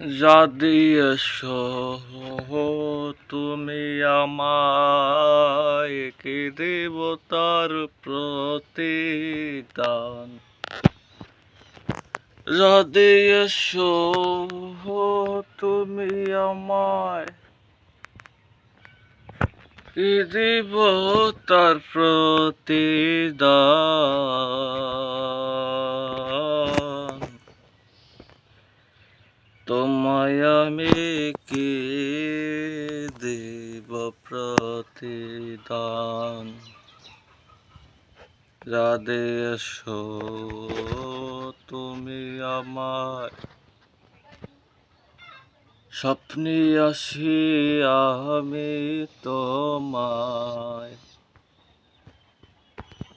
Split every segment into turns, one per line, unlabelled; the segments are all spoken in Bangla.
যদি এসো তুমি আমায়, কি দেব তার প্রতিদান। যদি এসো তুমি আমায়, কি দেব তার প্রতিদান। তোমায় আমি কি দেব প্রতিদান। যদি এসো তুমি আমায়, স্বপ্নে আসি আমি তোমায়,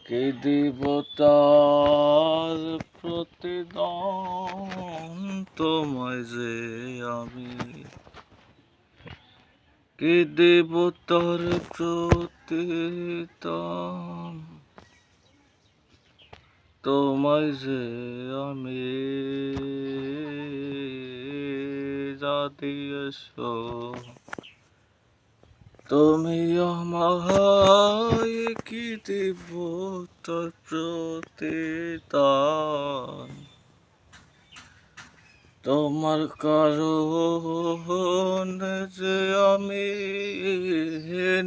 কি দেব তার প্রতিদান। তোমায় যে আমি কি দেব তার প্রতিদান। তোমায় যে আমি যদি এসো তুমি আমায়, কি দেব তার প্রতিদান। তোমার কারণে যে আমি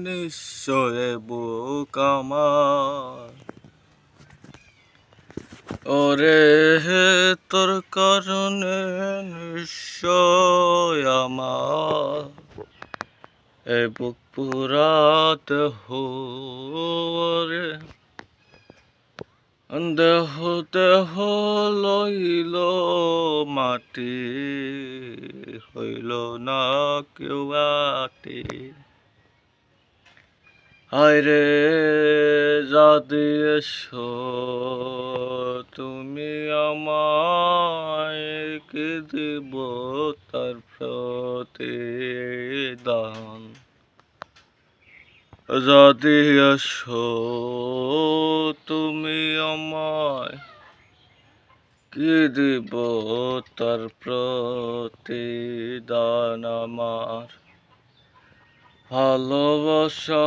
নিশ্চয় বুক আমার, ওরে তোর কারণে নিশ্চয় আমার এ বুক পুরাতে হরে। দেহ দেহ লইল মাটি, হইল না কেউ আটি। হায়রে যদি এসো তুমি আমায়, কি দেব তার প্রতিদান। যদি এসো তুমি আমায়, কি দেব তার প্রতিদান। আমার ভালোবাসার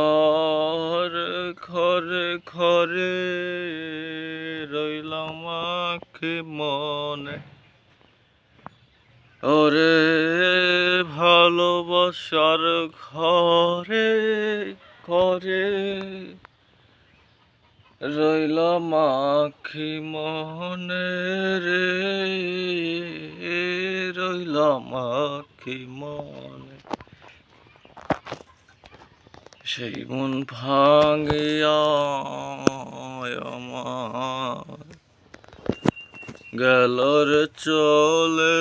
ঘরে ঘরে রইলাম আঁখি মনে, ওরে ভালোবাসার ঘরে ঘরে রইলাম আঁখি মনে রে, রইলাম আঁখি মনে। সেই মন ভাঙিয়া আমার গেল রে চলে,